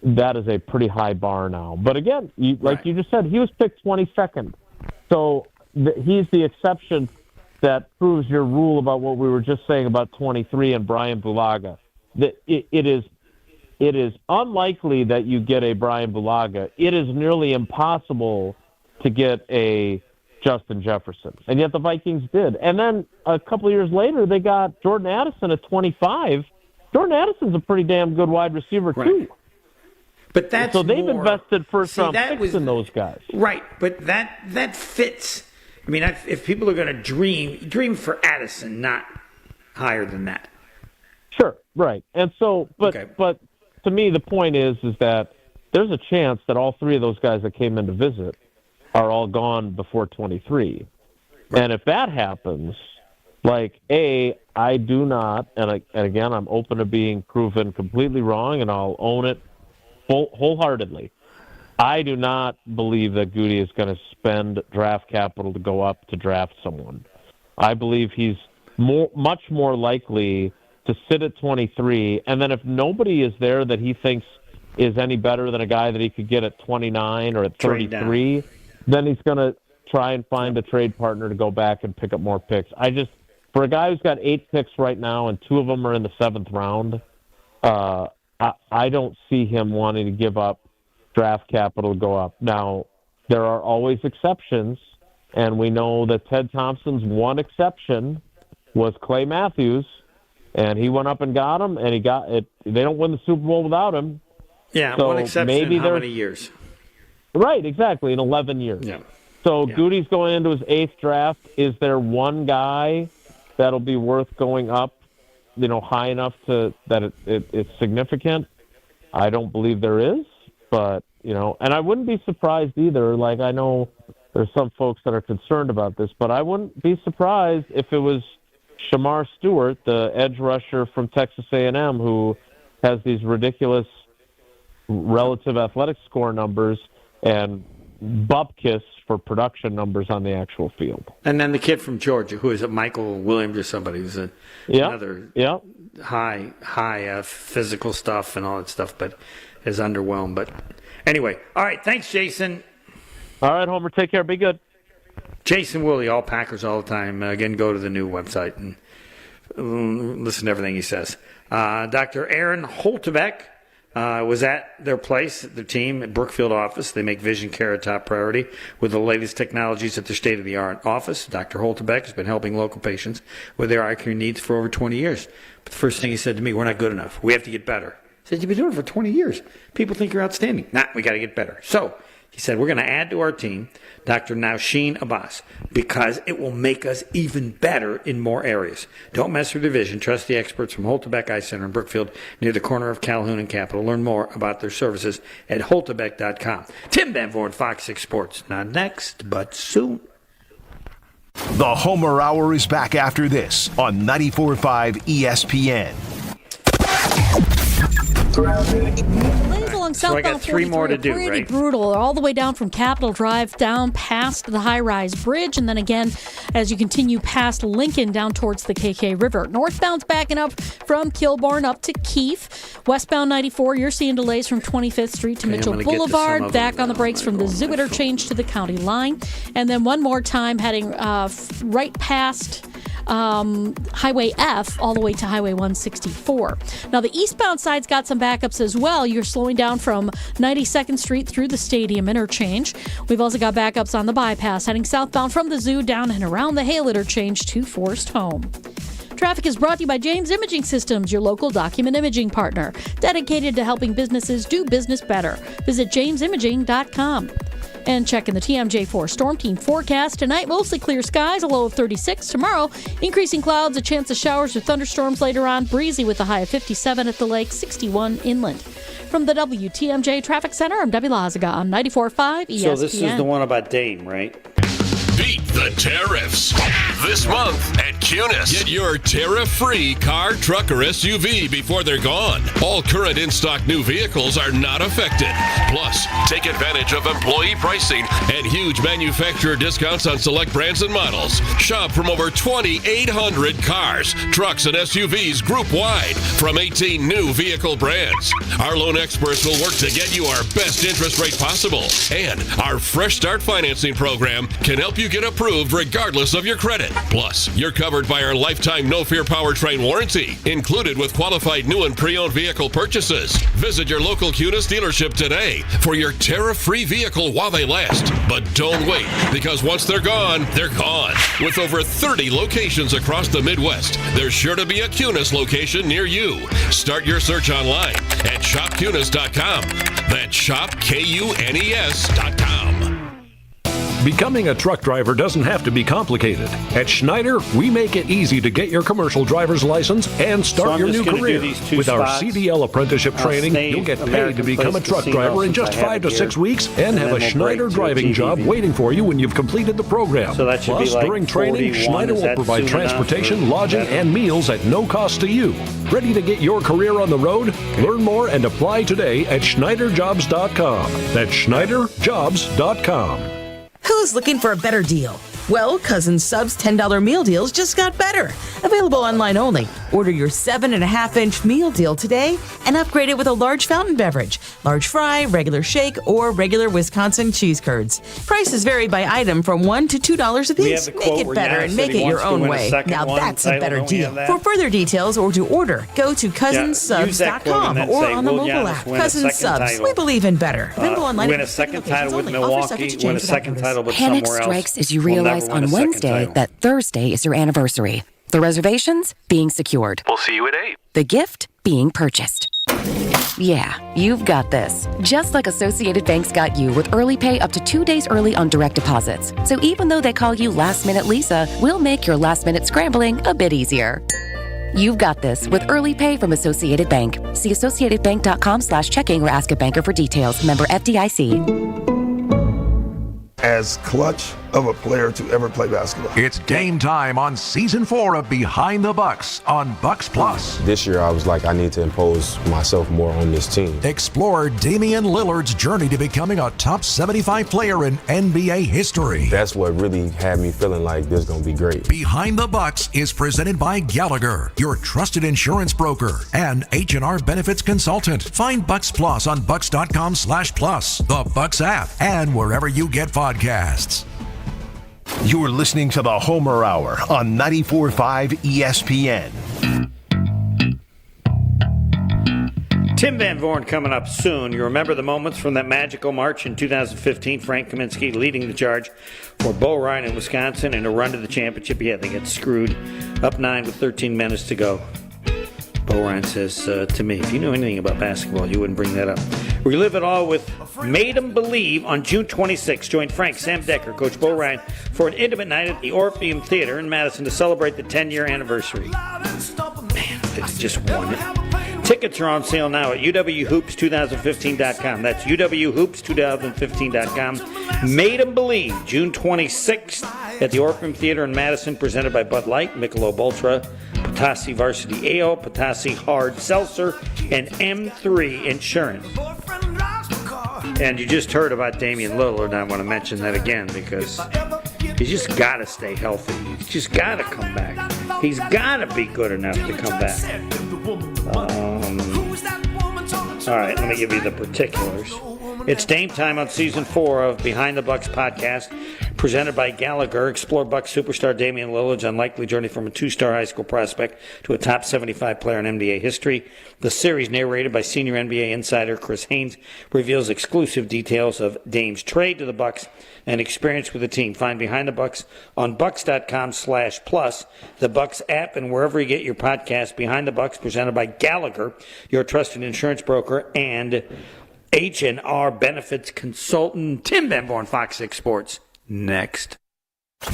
that is a pretty high bar now. But again, you just said, he was picked 22nd, so he's the exception that proves your rule about what we were just saying about 23 and Brian Bulaga. That it is unlikely that you get a Brian Bulaga. It is nearly impossible to get a Justin Jefferson. And yet the Vikings did. And then a couple of years later, they got Jordan Addison at 25. Jordan Addison's a pretty damn good wide receiver, too. But that's so they've invested first-round picks in those guys. Right, but that fits. I mean, if people are going to dream for Addison, not higher than that. Sure, right. And so, but to me, the point is that there's a chance that all three of those guys that came in to visit are all gone before 23. Right. And if that happens, I do not, and again, I'm open to being proven completely wrong, and I'll own it wholeheartedly. I do not believe that Goody is going to spend draft capital to go up to draft someone. I believe he's much more likely to sit at 23, and then if nobody is there that he thinks is any better than a guy that he could get at 29 or at 33, then he's going to try and find a trade partner to go back and pick up more picks. For a guy who's got 8 picks right now and 2 of them are in the 7th round, I don't see him wanting to give up draft capital to go up. Now, there are always exceptions, and we know that Ted Thompson's one exception was Clay Matthews, and he went up and got him, and he got it. They don't win the Super Bowl without him. Yeah, so one exception in how many years? Right, exactly, in 11 years. Yeah. So Goody's going into his 8th draft. Is there one guy that'll be worth going up, high enough that it's significant? I don't believe there is, but, and I wouldn't be surprised either. Like, I know there's some folks that are concerned about this, but I wouldn't be surprised if it was Shamar Stewart, the edge rusher from Texas A&M, who has these ridiculous relative athletic score numbers and bupkis for production numbers on the actual field. And then the kid from Georgia, who is it, Michael Williams or somebody, who's another high physical stuff and all that stuff, but is underwhelmed. But anyway, all right, thanks, Jason. All right, Homer, take care. Be good. Jason Woolley, all Packers all the time. Again, go to the new website and listen to everything he says. Dr. Aaron Holtebeck was at their place, their team at Brookfield office. They make vision care a top priority with the latest technologies at their state-of-the-art office. Dr. Holtebeck has been helping local patients with their eye care needs for over 20 years. But the first thing he said to me, we're not good enough. We have to get better. I said, you've been doing it for 20 years. People think you're outstanding. We got to get better. So he said, we're going to add to our team Dr. Nausheen Abbas because it will make us even better in more areas. Don't mess with your vision. Trust the experts from Holtebeck Eye Center in Brookfield near the corner of Calhoun and Capitol. Learn more about their services at holtebeck.com. Tim Van Voort, Fox 6 Sports. Not next, but soon. The Homer Hour is back after this on 94.5 ESPN. Lanes along So I got southbound 3 more to 43 do, are pretty right? brutal, all the way down from Capitol Drive down past the high-rise bridge, and then again as you continue past Lincoln down towards the KK River. Northbound's backing up from Kilbourne up to Keefe. Westbound 94, you're seeing delays from 25th Street to Okay, I'm Mitchell gonna get to some Boulevard. of Back them on the now. brakes from the Zwitter interchange to the county line, and then one more time heading right past Highway F all the way to Highway 164. Now the eastbound side's got some backups as well. You're slowing down from 92nd Street through the Stadium interchange. We've also got backups on the bypass heading southbound from the Zoo down and around the Hale interchange to Forest Home. Traffic is brought to you by James Imaging Systems, your local document imaging partner, dedicated to helping businesses do business better. Visit jamesimaging.com. And checking the TMJ4 Storm Team forecast. Tonight, mostly clear skies, a low of 36. Tomorrow, increasing clouds, a chance of showers or thunderstorms later on. Breezy with a high of 57 at the lake, 61 inland. From the WTMJ Traffic Center, I'm Debbie Lazaga on 94.5 ESPN. So this is the one about Dame, right? Beat the tariffs. This month at Cunis. Get your tariff-free car, truck, or SUV before they're gone. All current in-stock new vehicles are not affected. Plus, take advantage of employee pricing and huge manufacturer discounts on select brands and models. Shop from over 2,800 cars, trucks, and SUVs group-wide from 18 new vehicle brands. Our loan experts will work to get you our best interest rate possible. And our Fresh Start financing program can help you get approved regardless of your credit. Plus, you're covered by our lifetime no-fear powertrain warranty, included with qualified new and pre-owned vehicle purchases. Visit your local Cunis dealership today for your tariff-free vehicle while they last. But don't wait, because once they're gone, they're gone. With over 30 locations across the Midwest, there's sure to be a Cunis location near you. Start your search online at shopcunis.com. That's shopkunes.com. Becoming a truck driver doesn't have to be complicated. At Schneider, we make it easy to get your commercial driver's license and start your new career. With our CDL apprenticeship training, you'll get paid to become a truck driver in just 5 to 6 weeks and have a Schneider driving job waiting for you when you've completed the program. Plus, during training, Schneider will provide transportation, lodging, and meals at no cost to you. Ready to get your career on the road? Learn more and apply today at schneiderjobs.com. That's schneiderjobs.com. Who's looking for a better deal? Well, Cousin Sub's $10 meal deals just got better. Available online only. Order your 7.5-inch meal deal today and upgrade it with a large fountain beverage, large fry, regular shake, or regular Wisconsin cheese curds. Prices vary by item from $1 to $2 a piece. Make it better and make it your own way. Now that's a better deal. For further details or to order, go to cousinsubs.com or on the mobile app. Cousin Subs. We believe in better. Available online. Win a second title with Milwaukee. Win a second title with Panic somewhere else. strikes as you realize on Wednesday that Thursday is your anniversary. The reservations being secured. We'll see you at 8. The gift being purchased. Yeah, you've got this. Just like Associated Bank's got you with early pay up to 2 days early on direct deposits. So even though they call you Last Minute Lisa, we'll make your last minute scrambling a bit easier. You've got this with early pay from Associated Bank. See associatedbank.com/checking or ask a banker for details. Member FDIC. As clutch of a player to ever play basketball. It's game time on season 4 of Behind the Bucks on Bucks Plus. This year I was like, I need to impose myself more on this team. Explore Damian Lillard's journey to becoming a top 75 player in NBA history. That's what really had me feeling like this is going to be great. Behind the Bucks is presented by Gallagher, your trusted insurance broker and H&R benefits consultant. Find Bucks Plus on bucks.com/plus, the Bucks app, and wherever you get podcasts. You're listening to the Homer Hour on 94.5 ESPN. Tim Van Voorn coming up soon. You remember the moments from that magical March in 2015. Frank Kaminsky leading the charge for Bo Ryan in Wisconsin in a run to the championship. Yeah, they get screwed. Up 9 with 13 minutes to go. Bo Ryan says to me, if you knew anything about basketball, you wouldn't bring that up. Relive it all with Made 'em Believe on June 26th. Join Frank, Sam Decker, Coach Bo Ryan for an intimate night at the Orpheum Theater in Madison to celebrate the 10-year anniversary. Man, they just won it. Tickets are on sale now at uwhoops2015.com. That's uwhoops2015.com. Made 'em Believe, June 26th at the Orpheum Theater in Madison, presented by Bud Light, Michelob Ultra, Potassi Varsity Ale, Potassi Hard Seltzer, and M3 Insurance. And you just heard about Damian Lillard, and I want to mention that again because he's just got to stay healthy. He's just got to come back. He's got to be good enough to come back. All right, let me give you the particulars. It's Dame time on Season 4 of Behind the Bucks podcast, presented by Gallagher. Explore Bucks superstar Damian Lillard's unlikely journey from a 2-star high school prospect to a top 75 player in NBA history. The series, narrated by senior NBA insider Chris Haynes, reveals exclusive details of Dame's trade to the Bucks and experience with the team. Find Behind the Bucks on bucks.com/plus, the Bucks app, and wherever you get your podcast. Behind the Bucks, presented by Gallagher, your trusted insurance broker, and H&R benefits consultant. Tim Van Voorn, Fox 6 Sports. Next.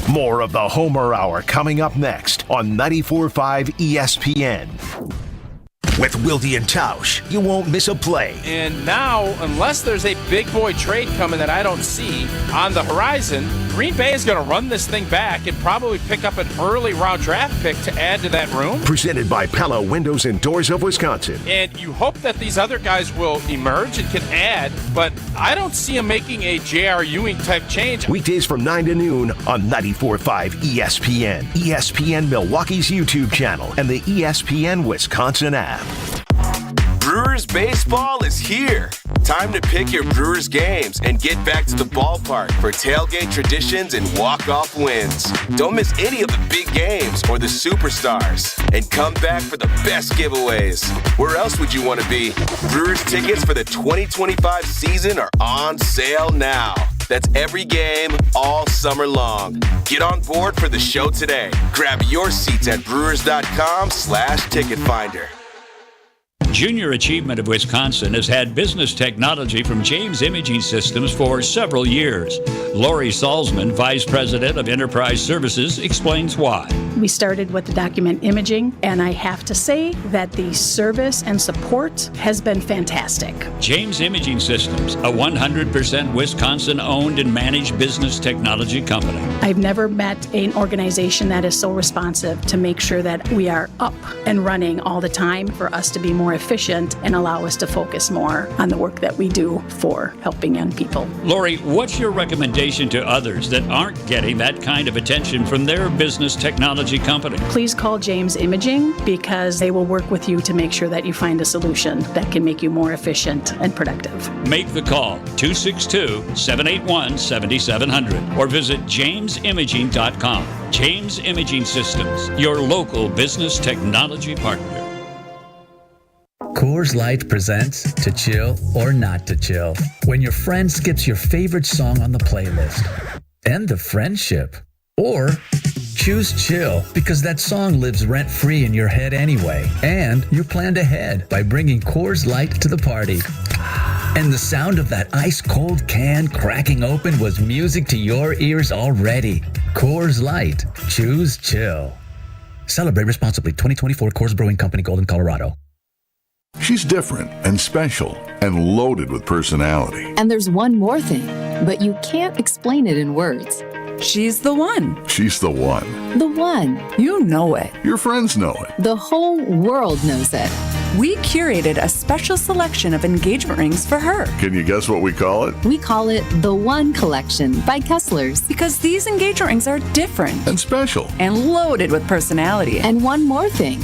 More of the Homer Hour coming up next on 94.5 ESPN. With Wilde and Tausch, you won't miss a play. And now, unless there's a big boy trade coming that I don't see on the horizon, Green Bay is going to run this thing back and probably pick up an early round draft pick to add to that room. Presented by Pella Windows and Doors of Wisconsin. And you hope that these other guys will emerge and can add, but I don't see them making a J.R. Ewing type change. Weekdays from 9 to noon on 94.5 ESPN, ESPN Milwaukee's YouTube channel, and the ESPN Wisconsin app. Brewers baseball is here. Time to pick your Brewers games and get back to the ballpark for tailgate traditions and walk-off wins. Don't miss any of the big games or the superstars. And come back for the best giveaways. Where else would you want to be? Brewers tickets for the 2025 season are on sale now. That's every game all summer long. Get on board for the show today. Grab your seats at brewers.com/ticket finder. Junior Achievement of Wisconsin has had business technology from James Imaging Systems for several years. Lori Salzman, Vice President of Enterprise Services, explains why. We started with the document imaging, and I have to say that the service and support has been fantastic. James Imaging Systems, a 100% Wisconsin-owned and managed business technology company. I've never met an organization that is so responsive to make sure that we are up and running all the time for us to be more efficient and allow us to focus more on the work that we do for helping young people. Lori, what's your recommendation to others that aren't getting that kind of attention from their business technology company? Please call James Imaging because they will work with you to make sure that you find a solution that can make you more efficient and productive. Make the call, 262-781-7700, or visit jamesimaging.com. James Imaging Systems, your local business technology partner. Coors Light presents To Chill or Not to Chill. When your friend skips your favorite song on the playlist. End the friendship. Or Choose chill because that song lives rent-free in your head anyway. And you planned ahead by bringing Coors Light to the party. And the sound of that ice-cold can cracking open was music to your ears already. Coors Light. Choose chill. Celebrate responsibly. 2024 Coors Brewing Company, Golden, Colorado. She's different and special and loaded with personality. And there's one more thing, but you can't explain it in words. She's the one. She's the one. The one. You know it. Your friends know it. The whole world knows it. We curated a special selection of engagement rings for her. Can you guess what we call it? We call it the One Collection by Kessler's. Because these engagement rings are different. And special. And loaded with personality. And one more thing.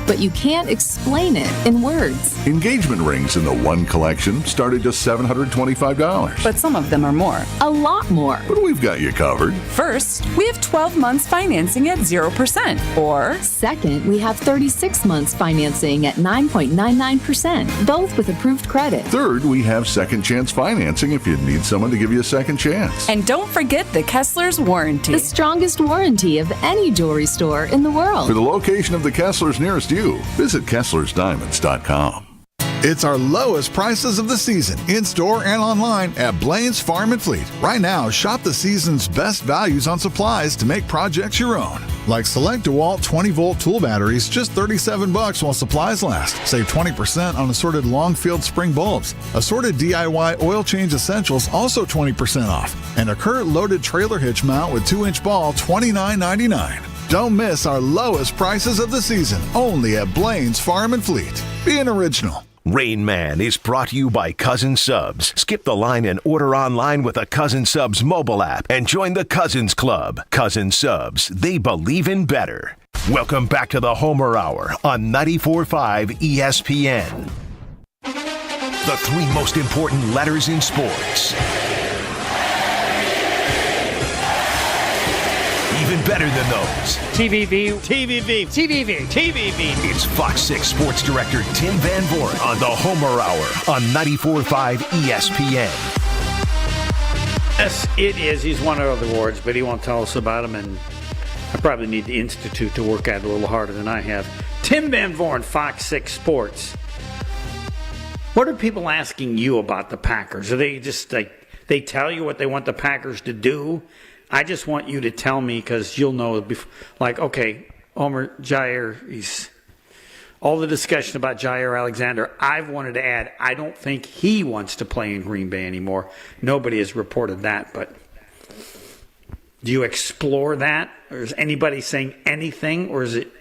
But you can't explain it in words. Engagement rings in the One Collection start at just $725. But some of them are more. A lot more. But we've got you covered. First, we have 12 months financing at 0%. Or second, we have 36 months financing at 9.99%, both with approved credit. Third, we have second chance financing if you need someone to give you a second chance. And don't forget the Kessler's warranty. The strongest warranty of any jewelry store in the world. For the location of the Kessler's nearest you, visit KesslersDiamonds.com. It's our lowest prices of the season, in-store and online at Blaine's Farm and Fleet. Right now, shop the season's best values on supplies to make projects your own. Like select DeWalt 20-volt tool batteries, just $37 while supplies last. Save 20% on assorted Longfield spring bulbs. Assorted DIY oil change essentials, also 20% off. And a current loaded trailer hitch mount with 2-inch ball, $29.99. Don't miss our lowest prices of the season, only at Blaine's Farm and Fleet. Be an original. Rain Man is brought to you by Cousin Subs. Skip the line and order online with a Cousin Subs mobile app and join the Cousins Club. Cousin Subs, they believe in better. Welcome back to the Homer Hour on 94.5 ESPN. The three most important letters in sports. Even better than those. TVV. It's Fox 6 Sports Director Tim Van Voren on the Homer Hour on 94.5 ESPN. Yes, it is. He's won other awards, but he won't tell us about them, and I probably need the Institute to work at it a little harder than I have. Tim Van Voren, Fox 6 Sports. What are people asking you about the Packers? Are they just like, they tell you what they want the Packers to do? I just want you to tell me, because you'll know, like, okay, Homer, Jaire, he's all the discussion about Jaire Alexander. I've wanted to add, I don't think he wants to play in Green Bay anymore. Nobody has reported that, but do you explore that? Or is anybody saying anything, or is it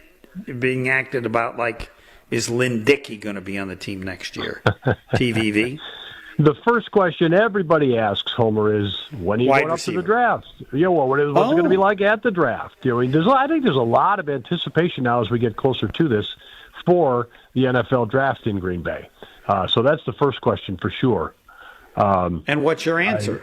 being acted about like, is Lynn Dickey going to be on the team next year? TVV? The first question everybody asks, Homer, is when are you going up to the draft? Yeah, well, what's it going to be like at the draft? I think there's a lot of anticipation now as we get closer to this for the NFL draft in Green Bay. So that's the first question for sure. And what's your answer?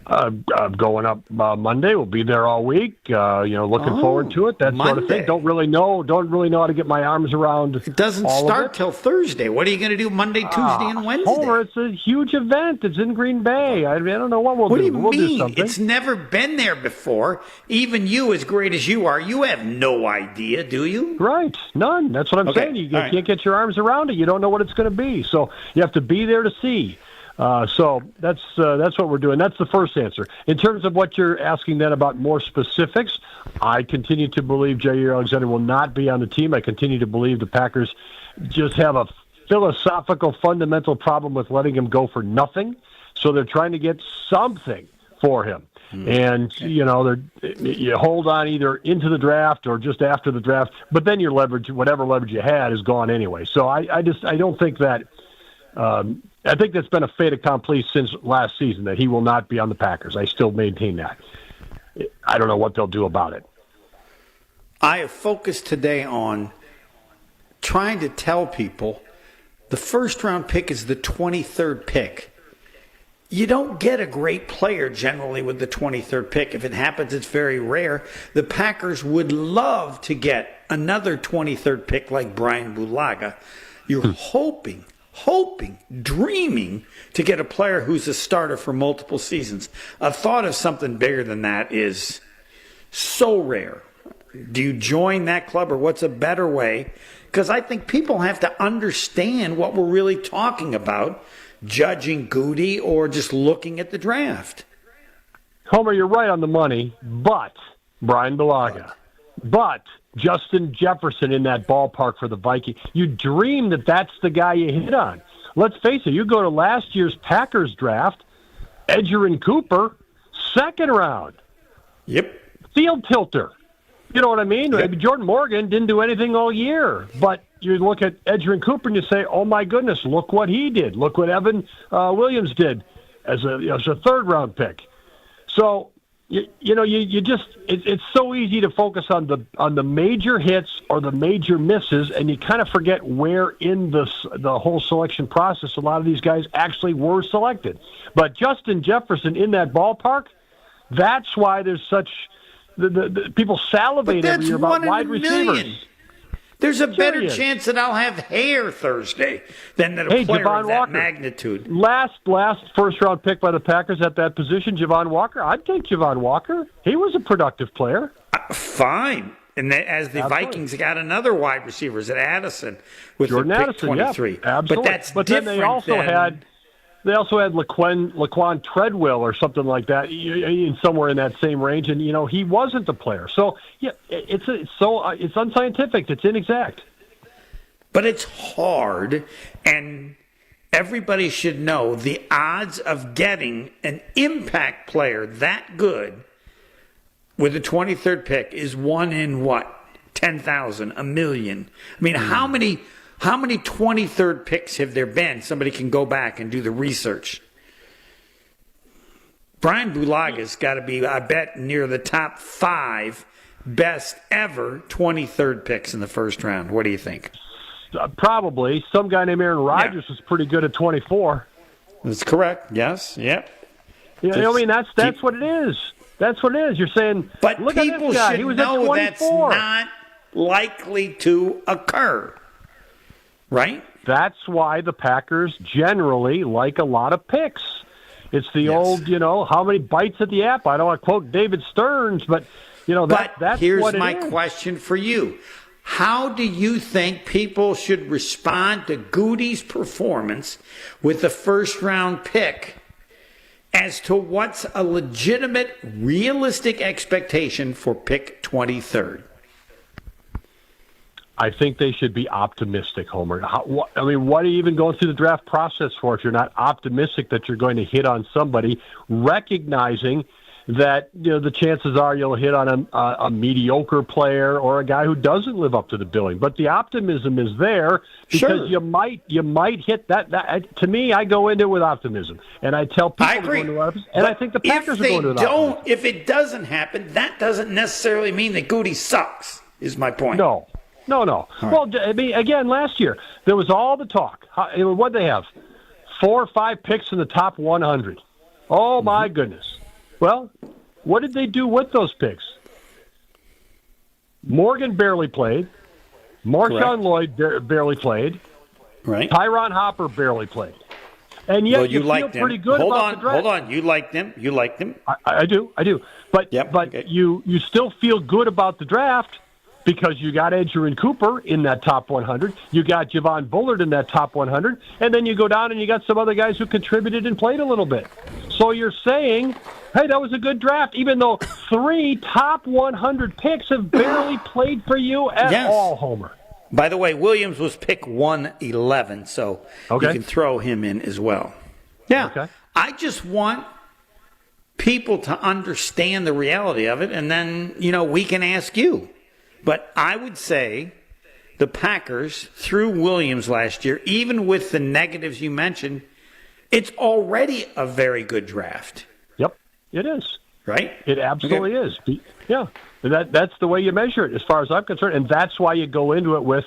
I'm going up Monday. We'll be there all week. Looking forward to it. That sort of thing. Don't really know how to get my arms around. It doesn't start till Thursday. What are you going to do Monday, Tuesday, and Wednesday? Homer, it's a huge event. It's in Green Bay. I don't know what we'll do. What do you mean? Do something. It's never been there before. Even you, as great as you are, you have no idea, do you? Right. None. That's what I'm saying. You can't get your arms around it. You don't know what it's going to be. So you have to be there to see. So that's what we're doing. That's the first answer. In terms of what you're asking then about more specifics, I continue to believe Jaire Alexander will not be on the team. I continue to believe the Packers just have a philosophical, fundamental problem with letting him go for nothing. So they're trying to get something for him. And, you hold on either into the draft or just after the draft, but then your leverage, whatever leverage you had, is gone anyway. So I don't think that I think that's been a fait accompli since last season, that he will not be on the Packers. I still maintain that. I don't know what they'll do about it. I have focused today on trying to tell people the first-round pick is the 23rd pick. You don't get a great player generally with the 23rd pick. If it happens, it's very rare. The Packers would love to get another 23rd pick like Brian Bulaga. You're hoping, dreaming to get a player who's a starter for multiple seasons. A thought of something bigger than that is so rare. Do you join that club, or what's a better way? Because I think people have to understand what we're really talking about, judging Goody or just looking at the draft. Homer, you're right on the money, but Brian Bulaga, but Justin Jefferson in that ballpark for the Vikings. You dream that that's the guy you hit on. Let's face it, you go to last year's Packers draft, Edgerrin Cooper, second round. Yep. Field tilter. You know what I mean? Yep. Jordan Morgan didn't do anything all year, but you look at Edgerrin Cooper and you say, oh my goodness, look what he did. Look what Evan Williams did as a third-round pick. So, you just it's so easy to focus on the major hits or the major misses, and you kind of forget where in the whole selection process a lot of these guys actually were selected. But Justin Jefferson in that ballpark, that's why there's such the people salivate every year about wide receivers. There's a better chance that I'll have hair Thursday than that a player Javon of that Walker. magnitude. Last first-round pick by the Packers at that position, Javon Walker. I'd take Javon Walker. He was a productive player. Fine. And as the Vikings got another wide receiver, at Addison with Jordan pick Addison, 23. Yeah, absolutely. But then they also had Laquan Treadwell or something like that, somewhere in that same range, and he wasn't the player. So yeah, it's unscientific. It's inexact. But it's hard, and everybody should know the odds of getting an impact player that good with the 23rd pick is 1 in 10,000, a million. I mean, how many 23rd picks have there been? Somebody can go back and do the research. Brian Bulaga's got to be, I bet, near the top 5 best ever 23rd picks in the first round. What do you think? Probably. Some guy named Aaron Rodgers was pretty good at 24. That's correct. Yes. Yep. That's what it is. That's what it is. You're saying, but look people at this guy. should He was know at 24. That's not likely to occur. Right? That's why the Packers generally like a lot of picks. It's the old, how many bites at the apple. I don't want to quote David Stearns, but, that's here's what it my is. question for you. How do you think people should respond to Goody's performance with the first-round pick as to what's a legitimate, realistic expectation for pick 23rd? I think they should be optimistic, Homer. What are you even going through the draft process for if you're not optimistic that you're going to hit on somebody, recognizing that the chances are you'll hit on a mediocre player or a guy who doesn't live up to the billing. But the optimism is there because you might hit that. To me, I go into it with optimism, and I tell people I agree. to go into optimism, and I think the Packers are going to optimism. If it doesn't happen, that doesn't necessarily mean that Goody sucks. Is my point. No. Right. Well, again, last year, there was all the talk. What did they have? 4 or 5 picks in the top 100. Oh, my goodness. Well, what did they do with those picks? Morgan barely played. Marshawn Lloyd barely played. Right. Tyron Hopper barely played. And yet you feel pretty good about the draft. Hold on. You liked them. I do. But you still feel good about the draft because you got Edgerrin Cooper in that top 100. You got Javon Bullard in that top 100. And then you go down and you got some other guys who contributed and played a little bit. So you're saying, hey, that was a good draft, even though 3 top 100 picks have barely played for you at all, Homer. By the way, Williams was pick 111, so you can throw him in as well. Yeah. Okay. I just want people to understand the reality of it, and then, we can ask you. But I would say the Packers, through Williams last year, even with the negatives you mentioned, it's already a very good draft. Yep, it is. Right? It absolutely is. Yeah. That's the way you measure it as far as I'm concerned. And that's why you go into it with,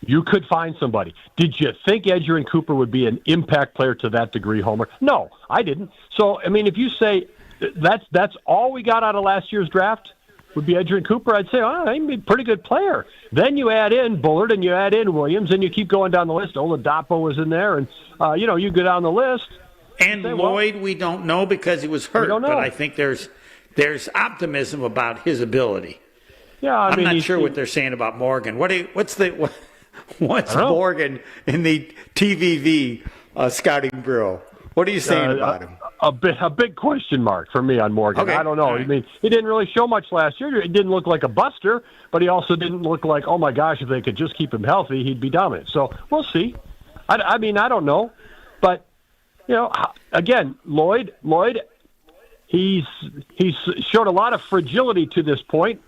you could find somebody. Did you think Edgerrin Cooper would be an impact player to that degree, Homer? No, I didn't. So, if you say that's all we got out of last year's draft, would be Edgerrin Cooper, I'd say, he'd be a pretty good player. Then you add in Bullard and you add in Williams and you keep going down the list. Oladapo was in there, and, you go down the list. And say, Lloyd, we don't know because he was hurt, but I think there's optimism about his ability. Yeah, I'm not sure what they're saying about Morgan. What's Morgan in the TVV scouting bureau? What are you saying about him? A big question mark for me on Morgan. Okay. I don't know. Right. I mean, he didn't really show much last year. He didn't look like a buster, but he also didn't look like, oh my gosh, if they could just keep him healthy, he'd be dominant. So we'll see. I mean, I don't know, but again, Lloyd, he's showed a lot of fragility to this point.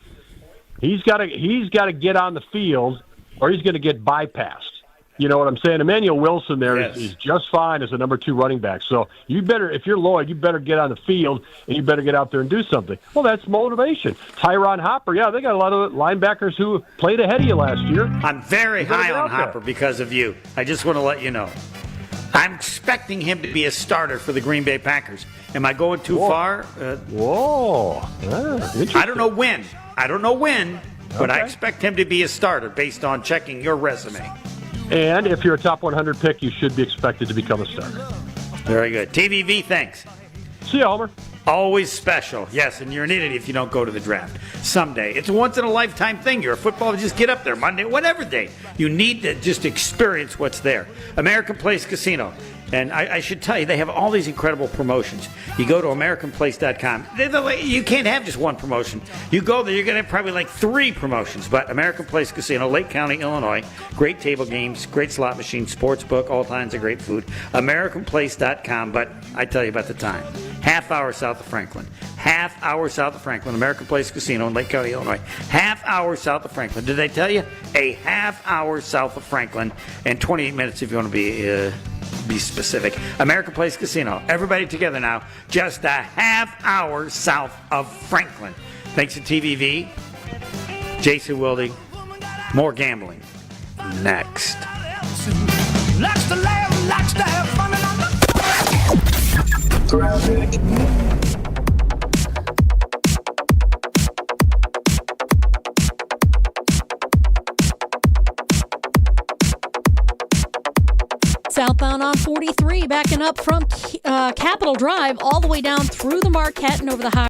He's got to get on the field, or he's going to get bypassed. You know what I'm saying? Emmanuel Wilson there is just fine as a number 2 running back. So you better, if you're Lloyd, you better get on the field and you better get out there and do something. Well, that's motivation. Tyron Hopper, they got a lot of linebackers who played ahead of you last year. I'm very high on Hopper because of you. I just want to let you know. I'm expecting him to be a starter for the Green Bay Packers. Am I going too far? Interesting. I don't know when, but I expect him to be a starter based on checking your resume. And if you're a top 100 pick, you should be expected to become a starter. Very good. TVV, thanks. See you, Homer. Always special. Yes, and you're an idiot if you don't go to the draft. Someday. It's a once-in-a-lifetime thing. You're a footballer, just get up there Monday, whatever day. You need to just experience what's there. American Place Casino. And I should tell you, they have all these incredible promotions. You go to AmericanPlace.com. You can't have just one promotion. You go there, you're going to have probably like 3 promotions. But American Place Casino, Lake County, Illinois. Great table games, great slot machines, sports book, all kinds of great food. AmericanPlace.com. But I tell you about the time. Half hour south of Franklin. Half hour south of Franklin. American Place Casino in Lake County, Illinois. Half hour south of Franklin. Did I tell you? A half hour south of Franklin. And 28 minutes if you want to be specific. American Place Casino. Everybody together now. Just a half hour south of Franklin. Thanks to TVV. Jason Wilde. More gambling. Next. Southbound on 43, backing up from Capitol Drive all the way down through the Marquette and over the high.